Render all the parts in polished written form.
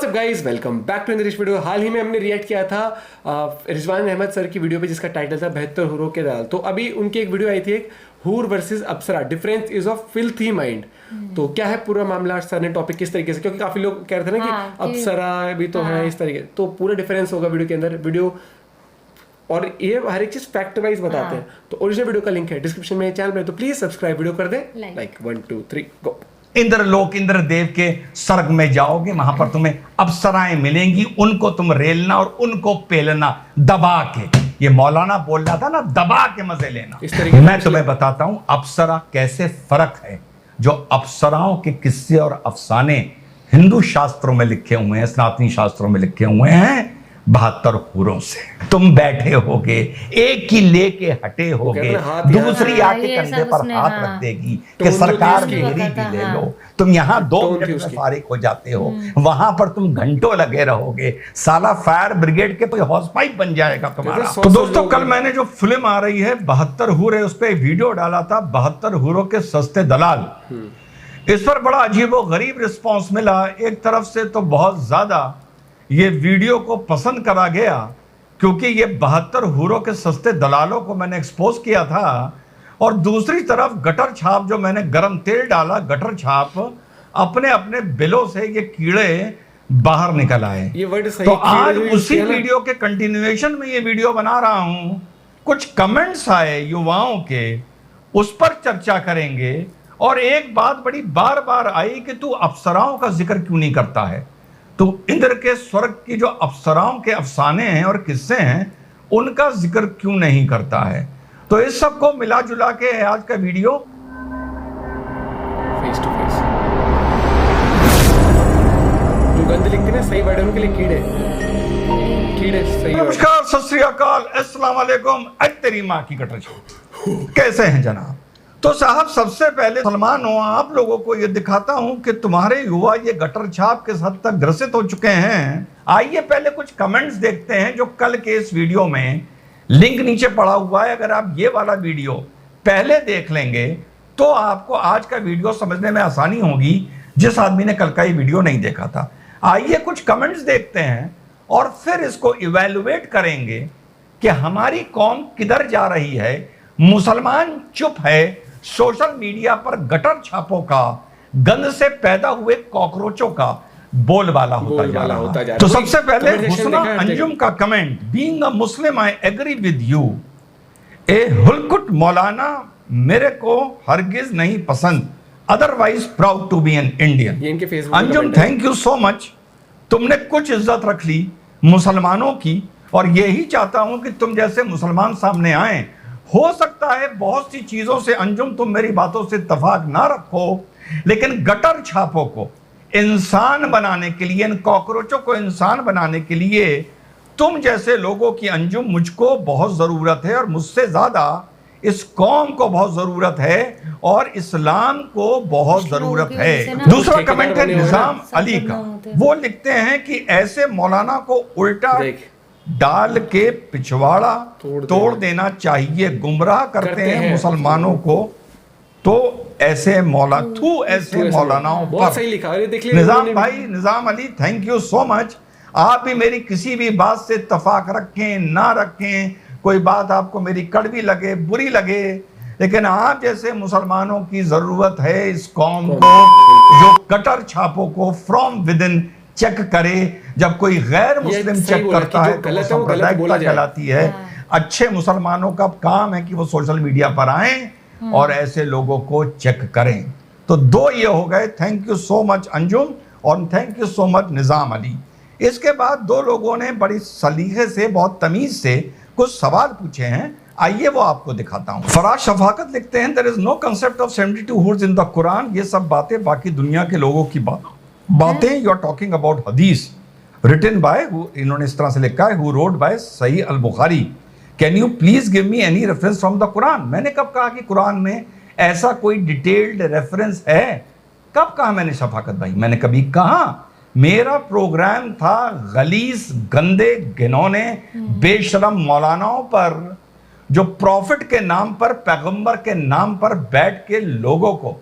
WhatsApp guys, welcome back to another video. हाल ही में हमने रिएक्ट किया था रिजवान अहमद सर की वीडियो पे जिसका टाइटल था 72 हुरों के दाल। तो अभी उनकी एक वीडियो आई थी, एक हूर versus Apsara, difference is of filthy mind. तो क्या है पूरा मामला, सर ने टॉपिक किस तरीके से, क्योंकि काफी लोग कह रहे थे ना कि अप्सरा भी तो है इस तरीके, तो पूरा डिफरेंस होगा वीडियो के अंदर। वीडियो और ये हर एक चीज फैक्ट वाइज बताते हैं। तो ओरिजिनल वीडियो का लिंक है डिस्क्रिप्शन में, चैनल में, तो प्लीज सब्सक्राइब, वीडियो कर दे लाइक। 1 2 3 गो। इंद्रलोक इंद्रदेव के स्वर्ग में जाओगे, वहां पर तुम्हें अप्सराएं मिलेंगी, उनको तुम रेलना और उनको पेलना दबा के। ये मौलाना बोल रहा था ना, दबा के मजे लेना। इस तरीके मैं तुम्हें बताता हूं अप्सरा कैसे फर्क है। जो अप्सराओं के किस्से और अफसाने हिंदू शास्त्रों में लिखे हुए हैं, सनातनी शास्त्रों में लिखे हुए हैं, 72 हूरों से तुम बैठे होगे, एक ही लेके हटे होगे, दूसरी आके कंधे पर हाथ रख देगी कि सरकार मेरी भी ले लो। तुम यहाँ 2 मिनट में फारिग हो जाते हो, वहां पर तुम घंटों लगे रहोगे। साला फायर ब्रिगेड के कोई हाउस पाइप बन जाएगा तुम्हारा। तो दोस्तों, कल मैंने जो फिल्म आ रही है 72 हूरे, उस पर वीडियो डाला था, 72 हूरों के सस्ते दलाल। इस पर बड़ा अजीबो गरीब रिस्पॉन्स मिला। एक तरफ से तो बहुत ज्यादा ये वीडियो को पसंद करा गया, क्योंकि ये 72 हूरों के सस्ते दलालों को मैंने एक्सपोज किया था। और दूसरी तरफ गटर छाप, जो मैंने गरम तेल डाला, गटर छाप अपने अपने बिलों से ये कीड़े बाहर निकल आए। ये वर्ड सही। तो आज उसी वीडियो के कंटिन्यूएशन में ये वीडियो बना रहा हूं। कुछ कमेंट्स आए युवाओं के, उस पर चर्चा करेंगे। और एक बात बड़ी बार बार आई कि तू अप्सराओं का जिक्र क्यों नहीं करता है, तो इंद्र के स्वर्ग की जो अप्सराओं के अफसाने हैं और किस्से हैं, उनका जिक्र क्यों नहीं करता है। तो इस सब को मिला जुला के है आज का वीडियो। फेस टू फेस जो गंद लिखते हैं सही वर्ड है उनके लिए कीड़े कीड़े सही। नमस्कार, सत श्री अकाल, अस्सलाम वालेकुम। तेरी माँ की कटर छो। कैसे हैं जनाब? तो साहब, सबसे पहले सलमान हो, आप लोगों को ये दिखाता हूं कि तुम्हारे युवा ये गटर छाप के हद तक ग्रसित हो चुके हैं। आइए पहले कुछ कमेंट्स देखते हैं जो कल के इस वीडियो में लिंक नीचे पड़ा हुआ है। अगर आप ये वाला वीडियो पहले देख लेंगे तो आपको आज का वीडियो समझने में आसानी होगी, जिस आदमी ने कल का ये वीडियो नहीं देखा था। आइए कुछ कमेंट्स देखते हैं और फिर इसको इवेलुएट करेंगे कि हमारी कौम किधर जा रही है। मुसलमान चुप है, सोशल मीडिया पर गटर छापों का, गंद से पैदा हुए कॉकरोचों का बोलबाला होता जा रहा है। तो सबसे पहले हुस्ना अंजुम का comment, being a Muslim I agree with you, ए हुलकुट मौलाना मेरे को हरगिज नहीं पसंद, otherwise proud to be an Indian. Anjum, thank you so much, तुमने कुछ इज्जत रख ली मुसलमानों की, और यही चाहता हूं कि तुम जैसे मुसलमान सामने आए। हो सकता है बहुत सी चीजों से अंजुम तुम मेरी बातों से इत्तेफाक ना रखो, लेकिन गटर छापों को इंसान बनाने के लिए, इन कॉकरोचों को इंसान बनाने के लिए तुम जैसे लोगों की अंजुम मुझको बहुत जरूरत है, और मुझसे ज्यादा इस कौम को बहुत जरूरत है, और इस्लाम को बहुत जरूरत है। दूसरा कमेंट है निजाम अली का। वो लिखते हैं कि ऐसे मौलाना को उल्टा डाल के पिछवाड़ा तोड़ देना चाहिए, गुमराह करते हैं मुसलमानों को। तो ऐसे मौलानाओं पर सही लिखा है, देख निजाम भाई, Nizam Ali, thank you so much. आप भी मेरी किसी भी बात से इत्तेफाक रखें ना रखें, कोई बात आपको मेरी कड़वी लगे, बुरी लगे, लेकिन आप जैसे मुसलमानों की जरूरत है इस कौम को, जो गटर छापों को फ्रॉम विद इन चेक करे। जब कोई गैर मुस्लिम चेक करता है तो सांप्रदायिकता कहलाती है। अच्छे मुसलमानों का काम है कि वो सोशल मीडिया पर आएं और ऐसे लोगों को चेक करें। तो 2 ये हो गए। Thank you so much Anjum, और thank you so much Nizam Ali. इसके बाद 2 लोगों ने बड़ी सलीके से, बहुत तमीज से कुछ सवाल पूछे हैं, आइए वो आपको दिखाता हूं। फराज शफाकत लिखते हैं, there is no concept of 72 हूर्स इन द कुरान। ये सब बातें बाकी दुनिया के लोगों की बातें। You are talking about hadith written by, इन्होंने इस तरह से लिखा है, हु रोड बाय सही अल बुखारी। Can you please give me any reference from the Quran. मैंने कब कहा कि कुरान में ऐसा कोई डिटेल्ड रेफरेंस है? कब कहा मैंने शफाकत भाई? मैंने कभी कहा? मेरा प्रोग्राम था गलीज, गंदे, घिनौने, बेशरम मौलानाओं पर, जो प्रॉफिट के नाम पर, पैगंबर के नाम पर बैठ के लोगों को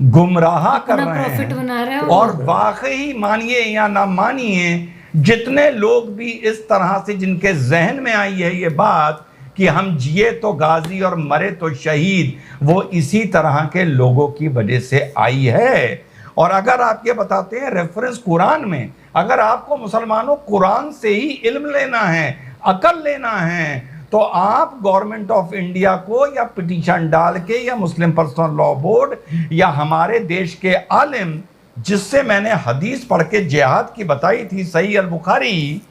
गुमराह कर अपना रहे प्रॉफिट बना रहे हैं। हैं और वाकई मानिए या ना मानिए, जितने लोग भी इस तरह से जिनके जहन में आई है ये बात कि हम जिए तो गाजी और मरे तो शहीद, वो इसी तरह के लोगों की वजह से आई है। और अगर आप ये बताते हैं रेफरेंस कुरान में, अगर आपको मुसलमानों कुरान से ही इल्म लेना है, अकल लेना है, तो आप गवर्नमेंट ऑफ इंडिया को या पिटीशन डाल के या मुस्लिम पर्सनल लॉ बोर्ड या हमारे देश के आलिम, जिससे मैंने हदीस पढ़ के जिहाद की बताई थी सही अल बुखारी,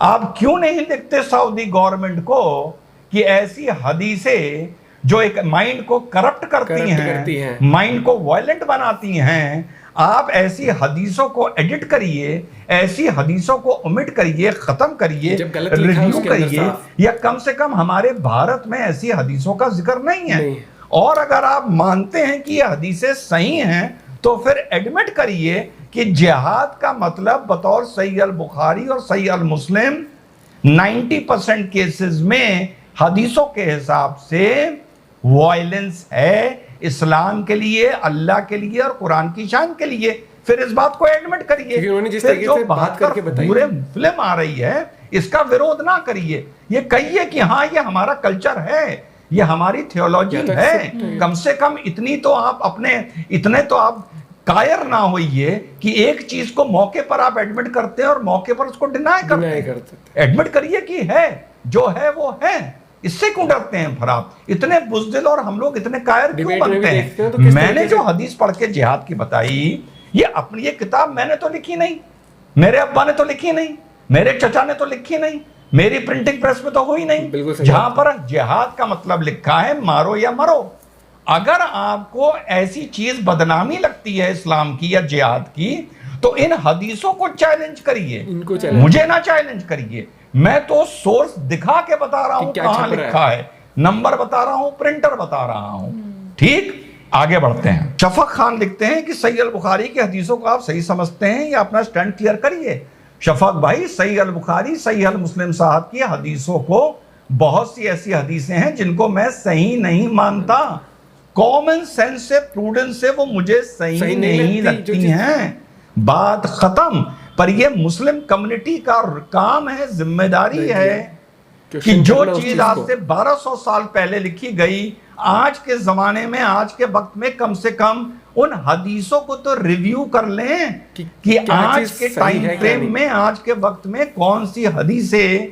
आप क्यों नहीं लिखते सऊदी गवर्नमेंट को कि ऐसी हदीसें जो एक माइंड को करप्ट करती हैं, माइंड को वायलेंट बनाती हैं, आप ऐसी हदीसों को एडिट करिए, ऐसी हदीसों को ओमिट करिए, खत्म करिए, रिव्यू करिए, या कम से कम हमारे भारत में ऐसी हदीसों का जिक्र नहीं है। और अगर आप मानते हैं कि ये हदीसें सही हैं तो फिर एडमिट करिए कि जिहाद का मतलब बतौर सही अल बुखारी और सही अल मुस्लिम 90% केसेस में हदीसों के हिसाब से वायलेंस है, इस्लाम के लिए, अल्लाह के लिए और कुरान की शान के लिए। फिर इस बात को एडमिट करिए। फिर जो बात करके पूरे फिल्म आ रही है इसका विरोध ना करिए, ये कहिए कि हाँ ये हमारा कल्चर है, ये हमारी थियोलॉजी है। कम से कम इतनी तो आप इतने तो आप कायर ना होइए कि एक चीज को मौके पर आप एडमिट करते हैं और मौके पर उसको डिनाई करते। एडमिट करिए कि है, जो है वो है, इससे क्यों डरते हैं? फिर आप इतने बुज़दिल और हम लोग इतने कायर क्यों बनते हैं? तो मैंने जो हदीस पढ़ के जिहाद की बताई, ये अपनी ये किताब मैंने तो लिखी नहीं, मेरे अब्बा ने तो लिखी नहीं, मेरे चचा ने तो लिखी नहीं, मेरी प्रिंटिंग प्रेस में तो हुई नहीं, जहां पर जिहाद का मतलब लिखा है मारो या मरो। अगर आपको ऐसी चीज बदनामी लगती है इस्लाम की या जिहाद की, तो इन हदीसों को चैलेंज करिए, मुझे ना चैलेंज करिए। मैं तो सोर्स दिखा के बता रहा हूं कहां लिखा है, नंबर बता रहा हूं, प्रिंटर बता रहा हूं। ठीक, आगे बढ़ते हैं। शफक खान लिखते हैं कि सही अल बुखारी की हदीसों को आप सही समझते हैं या अपना स्टैंड क्लियर करिए। शफक भाई, सही अल बुखारी, सही अल मुस्लिम साहब की हदीसों को बहुत सी ऐसी हदीसें हैं जिनको मैं सही नहीं मानता। कॉमन सेंस से, प्रूडेंस से वो मुझे सही नहीं लगती हैं। बात खत्म। पर ये मुस्लिम कम्युनिटी का काम है, जिम्मेदारी है कि जो चीज आज से 1200 साल पहले लिखी गई, आज के जमाने में, आज के वक्त में कम से कम उन हदीसों को तो रिव्यू कर लें कि आज के टाइम फ्रेम में, आज के वक्त में कौन सी हदीसें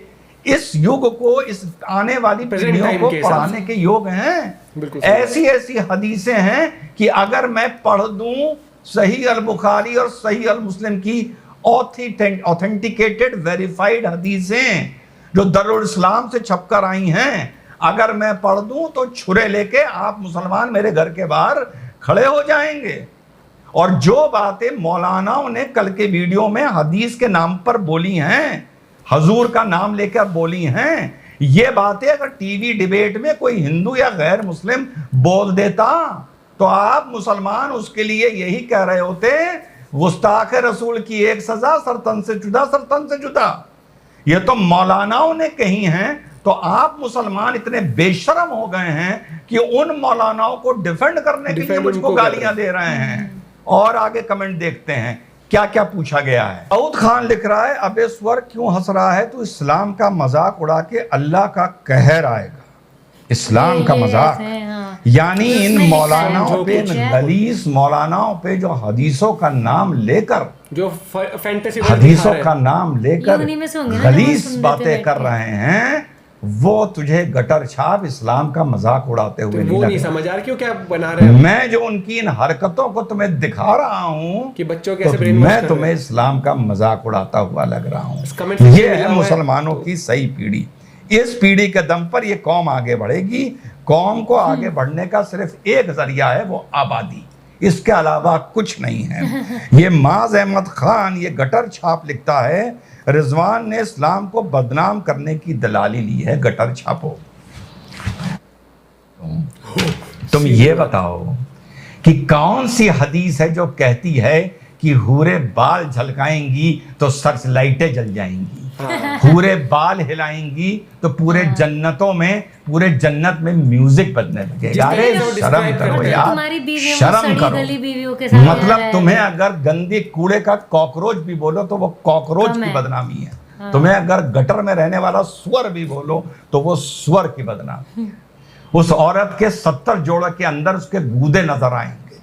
इस युग को, इस आने वाली पीढ़ियों को पढ़ाने के योग हैं। ऐसी ऐसी हदीसें हैं कि अगर मैं पढ़ दूं सही अल बुखारी और सही अल मुस्लिम की ऑथेंटिकेटेड वेरीफाइड हदीसें जो दरुल इस्लाम से छपकर आई हैं, अगर मैं पढ़ दूं तो छुरे लेके आप मुसलमान मेरे घर के बाहर खड़े हो जाएंगे। और जो बातें मौलानाओं ने कल के वीडियो में हदीस के नाम पर बोली हैं, हजूर का नाम लेकर बोली हैं, ये बातें अगर टीवी डिबेट में कोई हिंदू या गैर मुस्लिम बोल देता तो आप मुसलमान उसके लिए यही कह रहे होते, गुस्ताख रसूल की एक सजा, सरतन से जुदा, सरतन से जुदा। ये तो मौलानाओं ने कही हैं, तो आप मुसलमान इतने बेशरम हो गए हैं कि उन मौलानाओं को डिफेंड करने के लिए मुझको गालियां दे रहे हैं। और आगे कमेंट देखते हैं क्या क्या पूछा गया है। दाऊद खान लिख रहा है, अबे स्वर क्यों हंस रहा है? तो इस्लाम का मजाक उड़ा के अल्लाह का कहर आएगा। इस्लाम का मजाक, यानी इन मौलानाओं पे, इन गलीस मौलानाओं पे जो हदीसों का नाम लेकर, जो फैंटेसी हदीसों का नाम लेकर गलीस बातें कर रहे हैं, वो तुझे गटर छाप इस्लाम का मजाक उड़ाते हुए वो नहीं समझ आ रहा क्यों क्या बना रहे हैं। मैं जो उनकी इन हरकतों को तुम्हें दिखा रहा हूं कि बच्चों कैसे तो मैं तुम्हें इस्लाम का मजाक उड़ाता हुआ लग रहा हूं। ये है मुसलमानों की सही पीढ़ी। इस पीढ़ी के दम पर ये कौम आगे बढ़ेगी। कौम को आगे बढ़ने का सिर्फ एक जरिया है, वो आबादी, इसके अलावा कुछ नहीं है। ये माज अहमद खान ये गटर छाप लिखता है, रिजवान ने इस्लाम को बदनाम करने की दलाली ली है, गटर छापो। तुम ये बताओ कि कौन सी हदीस है जो कहती है कि हूरे बाल झलकाएंगी तो सर्च लाइटें जल जाएंगी? पूरे बाल हिलाएंगी तो पूरे जन्नत में म्यूजिक बजने लगेगा। अरे शर्म करो यार, शर्म करो। मतलब तुम्हें अगर गंदे कूड़े का कॉकरोच भी बोलो तो वो कॉकरोच की बदनामी है। तुम्हें अगर गटर में रहने वाला सुअर भी बोलो तो वो सुअर की बदनामी। उस औरत के 70 जोड़ के अंदर उसके गूदे नजर आएंगे,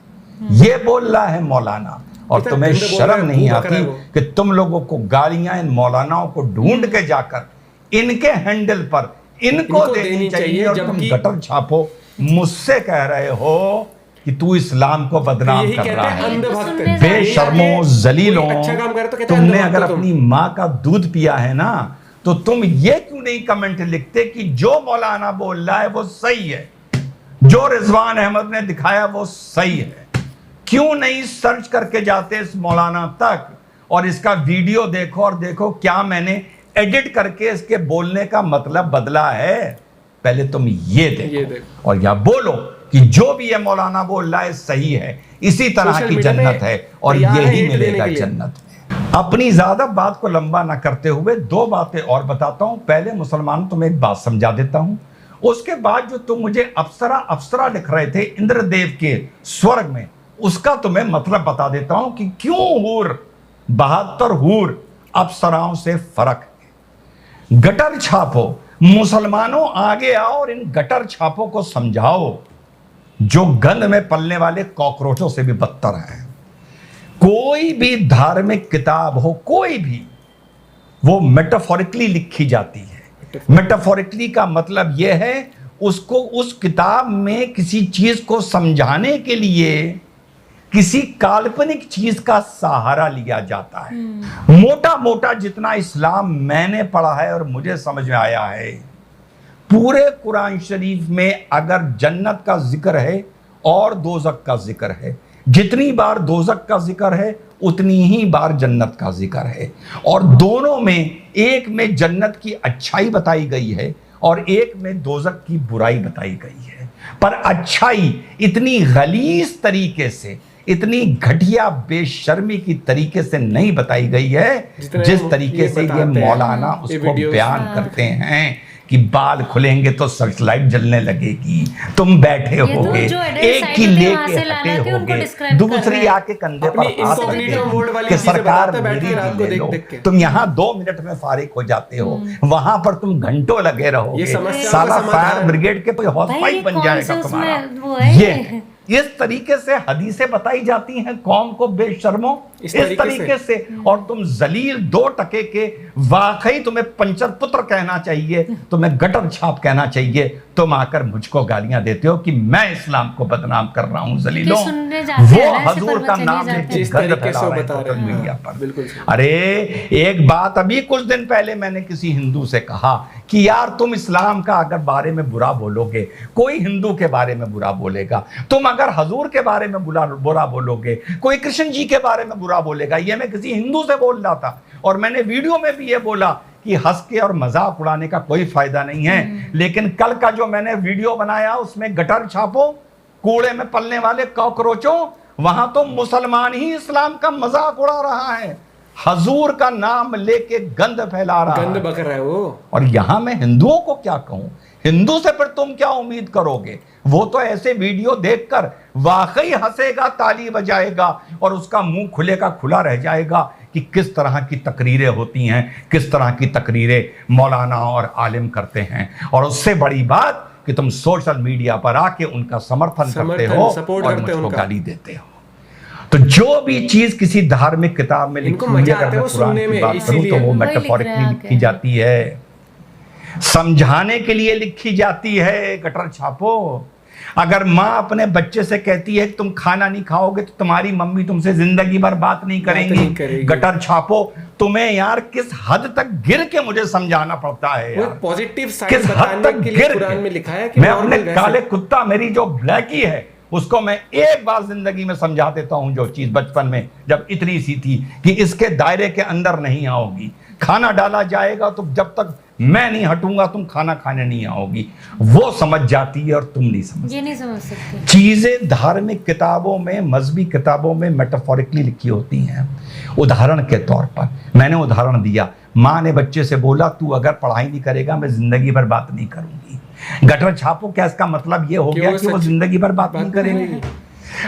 ये बोल रहा है मौलाना। और तुम्हें शर्म नहीं आती कि तुम लोगों को गालियां इन मौलानाओं को ढूंढ के जाकर इनके हैंडल पर इनको देनी चाहिए, और तुम गटर छापो। मुझसे कह रहे हो कि तू इस्लाम को बदनाम कर रहा है। बेशर्मो जलीलों, तुमने अगर अपनी माँ का दूध पिया है ना, तो तुम ये क्यों नहीं कमेंट लिखते कि जो मौलाना बोल रहा है वो सही है, जो रिजवान अहमद ने दिखाया वो सही है? क्यों नहीं सर्च करके जाते इस मौलाना तक और इसका वीडियो देखो और देखो क्या मैंने एडिट करके इसके बोलने का मतलब बदला है। पहले तुम ये देखो और या बोलो कि जो भी ये मौलाना बोल रहा है सही है, इसी तरह की जन्नत है और यही मिलेगा जन्नत में। अपनी ज्यादा बात को लंबा ना करते हुए 2 बातें और बताता हूं। पहले मुसलमान तुम्हें एक बात समझा देता हूं, उसके बाद जो तुम मुझे अप्सरा लिख रहे थे इंद्रदेव के स्वर्ग में, उसका तुम्हें मतलब बता देता हूं कि क्यों 72 हूर अप्सराओं से फर्क है। गटर छापो, मुसलमानों आगे आओ और इन गटर छापों को समझाओ जो गंद में पलने वाले कॉकरोचों से भी बदतर है। कोई भी धार्मिक किताब हो, कोई भी, वो मेटाफोरिकली लिखी जाती है। मेटाफोरिकली का मतलब यह है उसको उस किताब में किसी चीज को समझाने के लिए किसी काल्पनिक चीज का सहारा लिया जाता है। मोटा मोटा जितना इस्लाम मैंने पढ़ा है और मुझे समझ में आया है, पूरे कुरान शरीफ में अगर जन्नत का जिक्र है और दोज़ख का जिक्र है, जितनी बार दोज़ख का जिक्र है उतनी ही बार जन्नत का जिक्र है। और दोनों में, एक में जन्नत की अच्छाई बताई गई है और एक में दोज़ख की बुराई बताई गई है। पर अच्छाई इतनी गलीज तरीके से, इतनी घटिया बेशर्मी की तरीके से नहीं बताई गई है जिस तरीके से ये मौलाना उसको बयान करते हैं कि बाल खुलेंगे तो सर्चलाइट जलने लगेगी, तुम बैठे होगे एक की लेके हटे होगे, दूसरी आके कंधे पर हाथ रखेगी कि सरकार मेरी भी ले लो। तुम यहाँ 2 मिनट में फारिग हो जाते हो, वहां पर तुम घंटों लगे रहोगे। साला फायर ब्रिगेड के कोई हॉस्पिटल बन जाएगा तुम्हारा। ये इस तरीके से हदीसें बताई जाती हैं कौम को बेशर्मो, इस तरीके से। और तुम जलील 2 टके के, वाकई तुम्हें पंचर पुत्र कहना चाहिए, तुम्हें गटर छाप कहना चाहिए। तुम आकर मुझको गालियां देते हो कि मैं इस्लाम को बदनाम कर रहा हूं। जलीलों, वो हजूर का नाम लेके गंद फैला रहे हैं सोशल मीडिया पर। अरे एक बात अभी कुछ दिन पहले मैंने किसी हिंदू से कहा कि यार तुम इस्लाम का अगर बारे में बुरा बोलोगे, कोई हिंदू के बारे में बुरा बोलेगा, तुम अगर हजूर के बारे में बुरा बोलोगे, कोई कृष्ण जी के बारे में बुरा बोलेगा। ये मैं किसी हिंदू से बोल रहा था और मैंने वीडियो में भी ये बोला कि हंस के और मजाक उड़ाने का कोई फायदा नहीं है। लेकिन कल का जो मैंने वीडियो बनाया उसमें गटर छापो, कूड़े में पलने वाले कॉकरोचों, वहां तो मुसलमान ही इस्लाम का मजाक उड़ा रहा है, हजूर का नाम लेके गंद फैला रहा है, गंद बक रहा है वो। और यहां मैं हिंदुओं को क्या कहूं? हिंदू से फिर तुम क्या उम्मीद करोगे? वो तो ऐसे वीडियो देखकर वाकई हंसेगा, ताली बजाएगा और उसका मुंह खुले का खुला रह जाएगा कि किस तरह की तकरीरें होती हैं, किस तरह की तकरीरें मौलाना और आलिम करते हैं। और उससे बड़ी बात कि तुम सोशल मीडिया पर आके उनका समर्थन करते हो और मुझको गाली देते हो। तो जो भी चीज किसी धार्मिक किताब में लिखी हुई है, अगर मैं कुरान की बात करूं तो वो मेटाफोरिकली लिखी जाती है, समझाने के लिए लिखी जाती है। गटर छापो। अगर माँ अपने बच्चे से कहती है कि तुम खाना नहीं खाओगे तो तुम्हारी मम्मी तुमसे जिंदगी भर बात नहीं करेंगी, गटर छापो। तुम्हें यार किस हद तक गिर के मुझे समझाना पड़ता है यार, पॉजिटिव साइड किस हद तक गिर कुरान में लिखा है कि मैं अपने काले कुत्ता, मेरी जो ब्लैकी है, उसको मैं एक बार जिंदगी में समझा देता हूं जो चीज बचपन में जब इतनी सी थी कि इसके दायरे के अंदर नहीं आओगी, खाना डाला जाएगा तो जब तक मैं नहीं हटूंगा तुम खाना खाने नहीं आओगी। वो समझ जाती है और तुम नहीं समझ सकते। चीजें धार्मिक किताबों में, मजहबी किताबों में मेटाफोरिकली लिखी होती हैं। उदाहरण के तौर पर मैंने उदाहरण दिया, माँ ने बच्चे से बोला तू अगर पढ़ाई नहीं करेगा मैं जिंदगी भर बात नहीं करूंगी। गटर छापो, क्या इसका मतलब ये हो गया कि वो जिंदगी भर बात नहीं करेगी?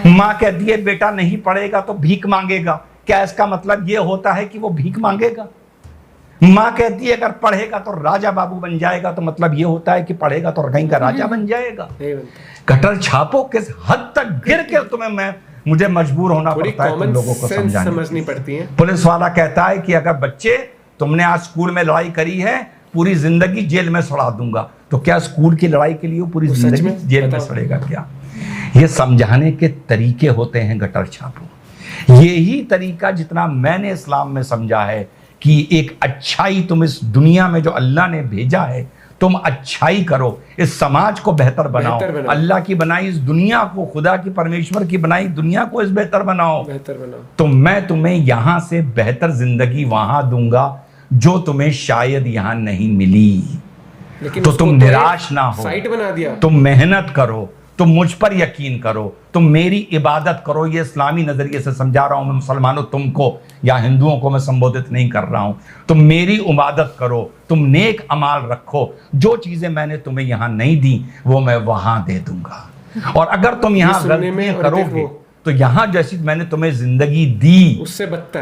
माँ कहती है बेटा नहीं पढ़ेगा तो भीख मांगेगा, क्या इसका मतलब ये होता है कि वो भीख मांगेगा? माँ कहती है अगर पढ़ेगा तो राजा बाबू बन जाएगा, तो मतलब ये होता है कि पढ़ेगा तो कहीं का राजा बन जाएगा? गटर छापो किस हद तक गिर के तुम्हें मुझे मजबूर होना पड़ता है तुम लोगों को समझनी पड़ती है। पुलिस वाला कहता है कि अगर बच्चे तुमने आज स्कूल में लड़ाई करी है पूरी जिंदगी जेल में सड़ा दूंगा, तो क्या स्कूल की लड़ाई के लिए पूरी जिंदगी जेल में सड़ेगा क्या? ये समझाने के तरीके होते हैं गटर छापो। यही तरीका जितना मैंने इस्लाम में समझा है कि एक अच्छाई तुम इस दुनिया में जो अल्लाह ने भेजा है तुम अच्छाई करो, इस समाज को बेहतर बनाओ, अल्लाह की बनाई इस दुनिया को, खुदा की परमेश्वर की बनाई दुनिया को इस बेहतर बनाओ, तो मैं तुम्हें यहां से बेहतर जिंदगी वहां दूंगा जो तुम्हें शायद यहां नहीं मिली। तो तुम निराश ना हो, फाइट बना दिया, तुम मेहनत करो, तुम मुझ पर यकीन करो, तुम मेरी इबादत करो। ये इस्लामी नजरिए से समझा रहा हूं मैं मुसलमानों तुमको, या हिंदुओं को मैं संबोधित नहीं कर रहा हूं। तुम मेरी इबादत करो, तुम नेक अमाल रखो, जो चीजें मैंने तुम्हें यहां नहीं दी वो मैं वहां दे दूंगा। और अगर तुम यहां गलतियां करोगे तो यहां जैसी मैंने तुम्हें जिंदगी दी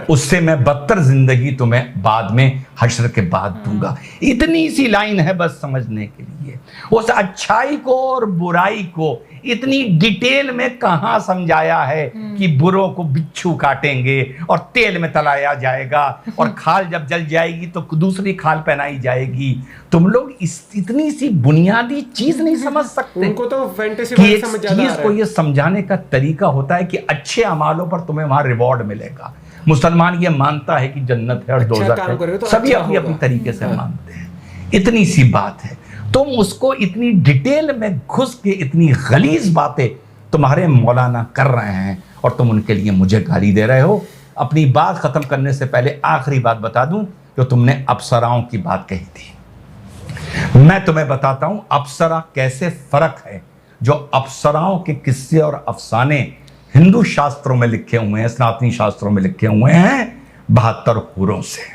उससे मैं बदतर जिंदगी तुम्हें बाद में हश्र के बाद दूंगा। इतनी सी लाइन है बस समझने के लिए। उस अच्छाई को और बुराई को इतनी डिटेल में कहां समझाया है कि बुरों को बिच्छू काटेंगे और तेल में तलाया जाएगा और खाल जब जल जाएगी तो दूसरी खाल पहनाई जाएगी। तुम लोग इतनी सी बुनियादी चीज नहीं समझ सकते। उनको तो फैंटेसी कि एक चीज को ये समझाने का तरीका होता है कि अच्छे अमालों पर तुम्हें वहां रिवॉर्ड मिलेगा। मुसलमान ये मानता है कि जन्नत है और दोज़ख है, तो सभी अपनी अपनी तरीके से मानते हैं। इतनी सी बात है, तुम उसको इतनी डिटेल में घुस के इतनी गलीज बातें तुम्हारे मौलाना कर रहे हैं और तुम उनके लिए मुझे गाली दे रहे हो। अपनी बात खत्म करने से पहले आखिरी बात बता दूं, जो तुमने अप्सराओं की बात कही थी, मैं तुम्हें बताता हूं अप्सरा कैसे फर्क है। जो अप्सराओं के किस्से और अफसाने हिंदू शास्त्रों में लिखे हुए हैं, सनातनी शास्त्रों में लिखे हुए हैं 72 हूरों से।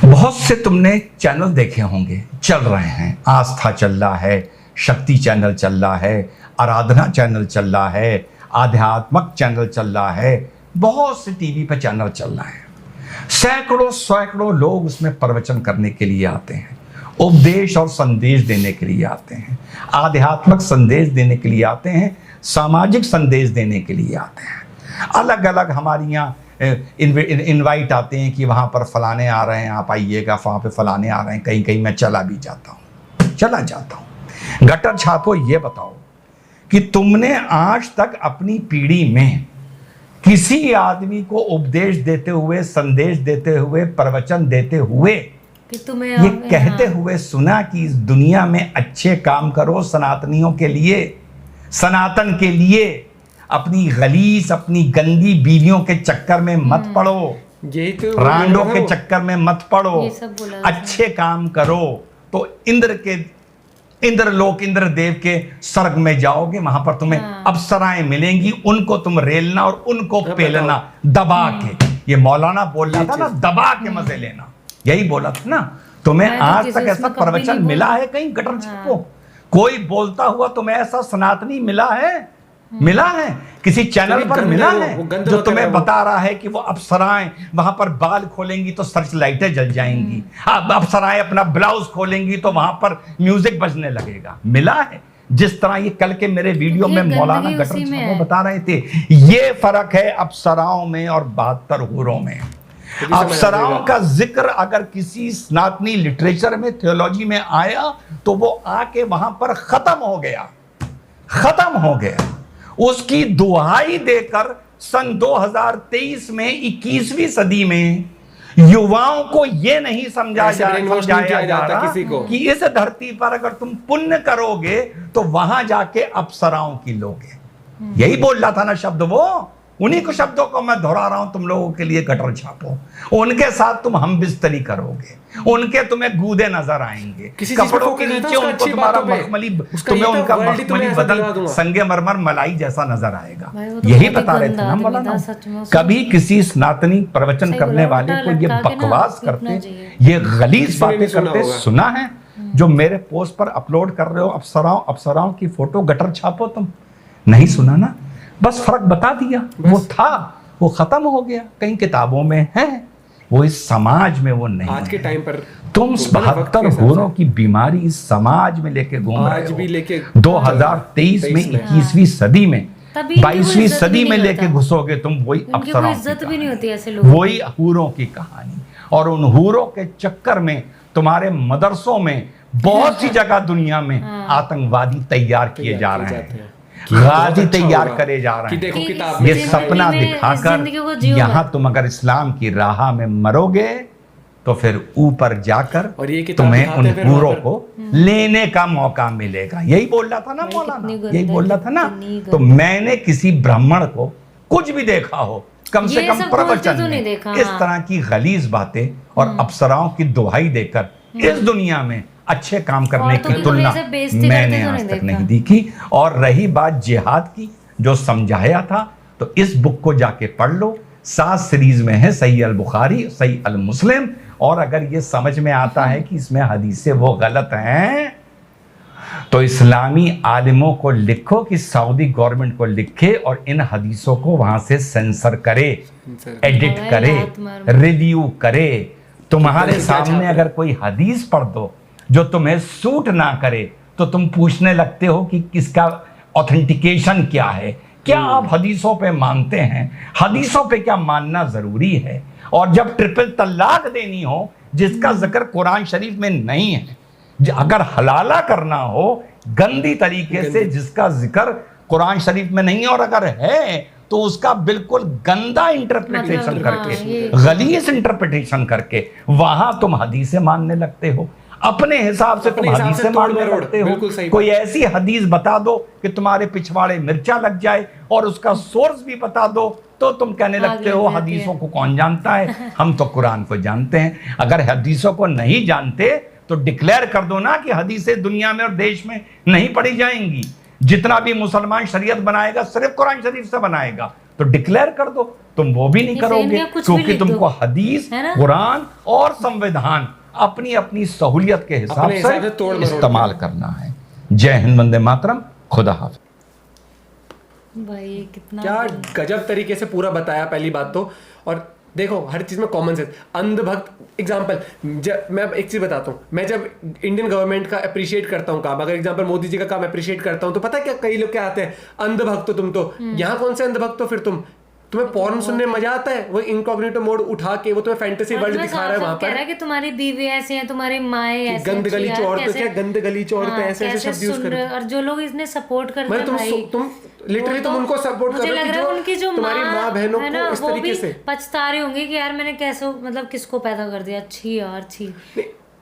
बहुत से तुमने चैनल देखे होंगे, चल रहे हैं, आस्था चल रहा है, शक्ति चैनल चल रहा है, आराधना चैनल चल रहा है, आध्यात्मक चैनल चल रहा है, बहुत से टीवी पे चैनल चल रहे हैं। सैकड़ों सैकड़ों लोग उसमें प्रवचन करने के लिए आते हैं, उपदेश और संदेश देने के लिए आते हैं, आध्यात्मिक संदेश देने के लिए आते हैं, सामाजिक संदेश देने के लिए आते हैं। अलग अलग हमारी यहाँ इनवाइट आते हैं कि वहाँ पर फलाने आ रहे हैं, आप आइएगा, वहाँ पे फलाने आ रहे हैं। कहीं कहीं मैं चला भी जाता हूँ, चला जाता हूँ। गटर छापो, ये बताओ कि तुमने आज तक अपनी पीढ़ी में किसी आदमी को उपदेश देते हुए, संदेश देते हुए, प्रवचन देते हुए कि तुम्हें ये कहते हुए सुना कि इस दुनिया में अच्छे काम करो, सनातनियों के लिए, सनातन के लिए, अपनी गलीस, अपनी गंदी बीवियों के चक्कर में मत पड़ो, यही तो रांडों के चक्कर में मत पड़ो, अच्छे काम करो तो इंद्र लोक, इंद्र देव के स्वर्ग में जाओगे। वहां पर तुम्हें अप्सराएं मिलेंगी, उनको तुम रेलना और उनको पेलना दबा के। ये मौलाना बोल रहा था ना, दबा के मजे लेना, यही बोला था ना। तुम्हें आज तक ऐसा प्रवचन मिला है कहीं गटर छापो? कोई बोलता हुआ तुम्हें ऐसा सनातनी मिला है? मिला है किसी चैनल पर? मिला है जो तुम्हें बता रहा है कि वो अप्सराएं वहां पर बाल खोलेंगी तो सर्च लाइटें जल जाएंगी, अप्सराएं अपना ब्लाउज खोलेंगी तो वहां पर म्यूजिक बजने लगेगा? मिला है? जिस तरह ये कल के मेरे वीडियो में मौलाना गटर छापो बता रहे थे, ये फर्क है अप्सराओं में और 72 हूरों में। अप्सराओं का जिक्र अगर किसी सनातनी लिटरेचर में, थियोलॉजी में आया तो वो आके वहां पर खत्म हो गया, खत्म हो गया। उसकी दुहाई देकर सन 2023 में 21वीं सदी में युवाओं को यह नहीं समझाया जा रहा किसी को कि इस धरती पर अगर तुम पुण्य करोगे तो वहां जाके अप्सराओं की लोगे। यही बोल रहा था ना शब्द, उन्हीं को शब्दों को मैं दोहरा रहा हूं तुम लोगों के लिए, गटर छापो। उनके साथ तुम हम बिस्तरी करोगे, उनके तुम्हें गूदे नजर आएंगे, कपड़ों के नीचे उनको तुम्हारा मखमली, तुम्हें उनका मखमली बदन संगे मरमर मलाई जैसा नजर आएगा। यही बता रहे थे ना मौलाना, कभी किसी सनातनी प्रवचन करने वाले को ये बकवास करते, ये गलीज बातें करते सुना है? जो मेरे पोस्ट पर अपलोड कर रहे हो अप्सराओं की फोटो, गटर छापो, तुम नहीं सुना ना? बस फर्क बता दिया, वो था, वो खत्म हो गया, कहीं किताबों में है, वो इस समाज में वो नहीं। आज के टाइम पर तुम 72 हूरों की बीमारी इस समाज में लेके घूम रहे हो, भी लेके 2023 में 21वीं सदी में 22वीं सदी में लेके घुसोगे तुम, वही अप्सराओं इज्जत भी नहीं होती ऐसे लोगों, वही हूरों की कहानी। और उन हूरों के चक्कर में तुम्हारे मदरसों में बहुत सी जगह दुनिया में आतंकवादी तैयार किए जा रहे हैं, गाजी तैयार करे जा रहे हैं। देखो किताब ये सपना दिखाकर यहाँ तुम अगर इस्लाम की राह में मरोगे तो फिर ऊपर जाकर तुम्हें उन हूरों को लेने का मौका मिलेगा। यही बोल रहा था ना मौलाना, यही बोल रहा था ना। तो मैंने किसी ब्राह्मण को कुछ भी देखा हो, कम से कम प्रवचन में इस तरह की गलीज बातें और अप्सराओं की दुहाई देकर इस दुनिया में अच्छे काम करने की तुलना मैंने आज तक नहीं देखी। और रही बात जिहाद की, जो समझाया था, तो इस बुक को जाके पढ़ लो, 7 सीरीज में है, सही अल बुखारी, सही अल मुस्लिम। और अगर ये समझ में आता है कि इसमें हदीसें वो गलत हैं, तो इस्लामी आलिमों को लिखो कि सऊदी गवर्नमेंट को लिखे और इन हदीसों को वहां से सेंसर करे, एडिट करे, रिव्यू करे। तुम्हारे सामने अगर कोई हदीस पढ़ दो जो तुम्हें सूट ना करे, तो तुम पूछने लगते हो कि किसका ऑथेंटिकेशन क्या है, क्या आप हदीसों पे मानते हैं, हदीसों पे क्या मानना जरूरी है। और जब ट्रिपल तलाक देनी हो, जिसका जिक्र कुरान शरीफ में नहीं है, अगर हलाला करना हो गंदी तरीके से, जिसका जिक्र कुरान शरीफ में नहीं है, और अगर है तो उसका बिल्कुल गंदा इंटरप्रिटेशन करके, गलीज इंटरप्रिटेशन करके वहां तुम हदीसें मानने लगते हो, अपने हिसाब से तुम हदीसें मानने लगते हो। कोई ऐसी हदीस बता दो कि तुम्हारे पिछवाड़े मिर्चा लग जाए और उसका सोर्स भी बता दो, तो तुम कहने लगते हो हदीसों को कौन जानता है, हम तो कुरान को जानते हैं। अगर हदीसों को नहीं जानते तो डिक्लेयर कर दो ना कि हदीसें दुनिया में और देश में नहीं पढ़ी जाएंगी। जितना भी मुसलमान शरीयत बनाएगा सिर्फ कुरान शरीफ से बनाएगा, तो डिक्लेयर कर दो। तुम वो भी नहीं करोगे, क्योंकि तुमको हदीस, कुरान और संविधान अपनी अपनी सहूलियत के हिसाब से इस्तेमाल करना है। जय हिंद, वंदे मातरम, खुदा हाफिज। भाई कितना क्या गजब तरीके से पूरा बताया पहली बात तो। और देखो हर चीज में कॉमन सेंस, अंधभक्त एग्जांपल, मैं एक चीज बताता हूँ, मैं जब इंडियन गवर्नमेंट का अप्रिशिएट करता हूँ काम, अगर एग्जांपल मोदी जी का काम अप्रिशिएट करता हूँ, तो पता है क्या कई लोग क्या आते हैं, अंधभक्त हो तुम तो। यहाँ कौन से अंधभक्त हो फिर तुम्हें पॉर्न सुनने में मजा आता है, वो इनकॉग्निटो मोड उठा के वो तुम्हें फैंटेसी वर्ल्ड दिखा रहा है वहां पर, कह रहा है कि तुम्हारी बीवी ऐसी है, तुम्हारी माएँ ऐसी, गंदगली औरतें, क्या गंदगली औरतें ऐसे ऐसे शब्द यूज कर रहे हैं। और जो लोग इसने सपोर्ट करते हैं भाई, तुम लिटरली तुम उनको सपोर्ट कर रहे हो, उनकी जो तुम्हारी माँ बहनों को इस तरीके से पछता रहे होंगे कि यार मैंने कैसे, मतलब किसको पैदा कर दिया। अच्छी यार, अच्छी।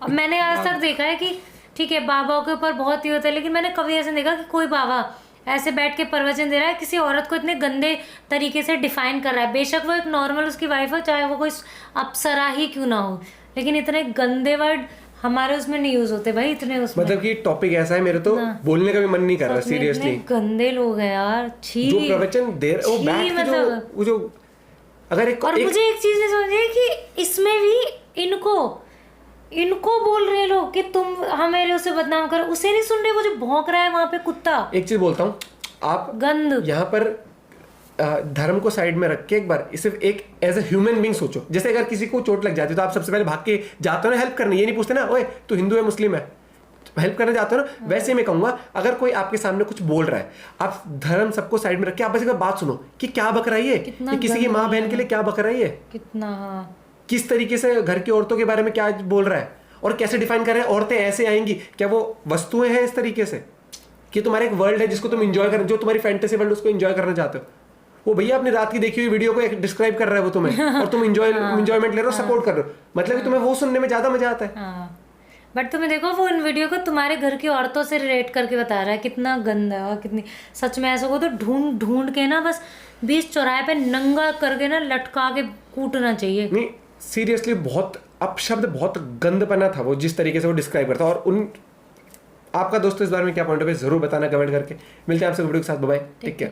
अब मैंने आज तक देखा है कि ठीक है बाबाओं के ऊपर बहुत ही होता है, लेकिन मैंने कभी ऐसे देखा कि कोई बाबा ऐसे बैठ के प्रवचन दे रहा है, किसी औरत को इतने गंदे तरीके से डिफाइन कर रहा है। बेशक वो एक नॉर्मल उसकी वाइफ हो, चाहे वो कोई अप्सरा ही क्यों ना हो, लेकिन इतने गंदे वर्ड हमारे उसमें नहीं यूज होते भाई, इतने उसमें। मतलब कि टॉपिक ऐसा है, मेरे तो बोलने का भी मन नहीं कर रहा सीरियसली। गंदे लोग हैं यार, छी। जो प्रवचन दे रहे, वो बैठ के वो जो अगर एक, और मुझे एक चीज नहीं समझ आई कि इसमें भी इनको बोल रहे लोग कि तुम हमें उसे बदनाम करो, उसे नहीं सुन रहे, वो जो भौंक रहा है वहां पे कुत्ता। एक चीज बोलता हूँ, आप गंद यहाँ पर धर्म को साइड में रख के एक बार सिर्फ एक एज ए ह्यूमन बीइंग सोचो। जैसे अगर किसी को चोट लग जाती है तो आप सबसे पहले भाग के जाते हो ना हेल्प करने, ये नहीं पूछते ना ओए तू हिंदू है मुस्लिम है, हेल्प करने जाते हो ना। वैसे मैं कहूंगा अगर कोई आपके सामने कुछ बोल रहा है, आप धर्म सबको साइड में रख के आप बस एक बात सुनो कि क्या बक रही है, कि किसी की माँ बहन के लिए क्या बक रही है, कितना किस तरीके से घर की औरतों के बारे में क्या बोल रहा है, और कैसे डिफाइन कर रहे हैं औरतें ऐसे आएंगी, क्या वो वस्तुएं हैं इस तरीके से कि तुम्हारा एक वर्ल्ड है जिसको तुम एंजॉय कर, जो तुम्हारी फैंटेसी वर्ल्ड उसको एंजॉय करना चाहते हो, वो भैया अपनी रात की देखी हुई वीडियो को डिस्क्राइब कर रहा है वो तुम्हें, और तुम एंजॉयमेंट ले रहे हो, सपोर्ट कर रहे हो, मतलब कि तुम्हें वो सुनने में ज्यादा मजा आता है। बट तुम्हें देखो वो इन वीडियो को तुम्हारे घर की औरतों से रिलेट करके बता रहा है कितना गंदा है और कितनी सच में ऐसा को तो ढूंढ ढूंढ के ना बस बीच चौराहे पे नंगा करके ना लटका के कूटना चाहिए। नहीं सीरियसली बहुत अपशब्द, बहुत गंदपना था वो जिस तरीके से वो डिस्क्राइब करता। और उन आपका दोस्तों इस बारे में क्या पॉइंट ऑफ व्यू जरूर बताना कमेंट करके। मिलते हैं आपसे वीडियो के साथ, बाय बाय, टेक केयर।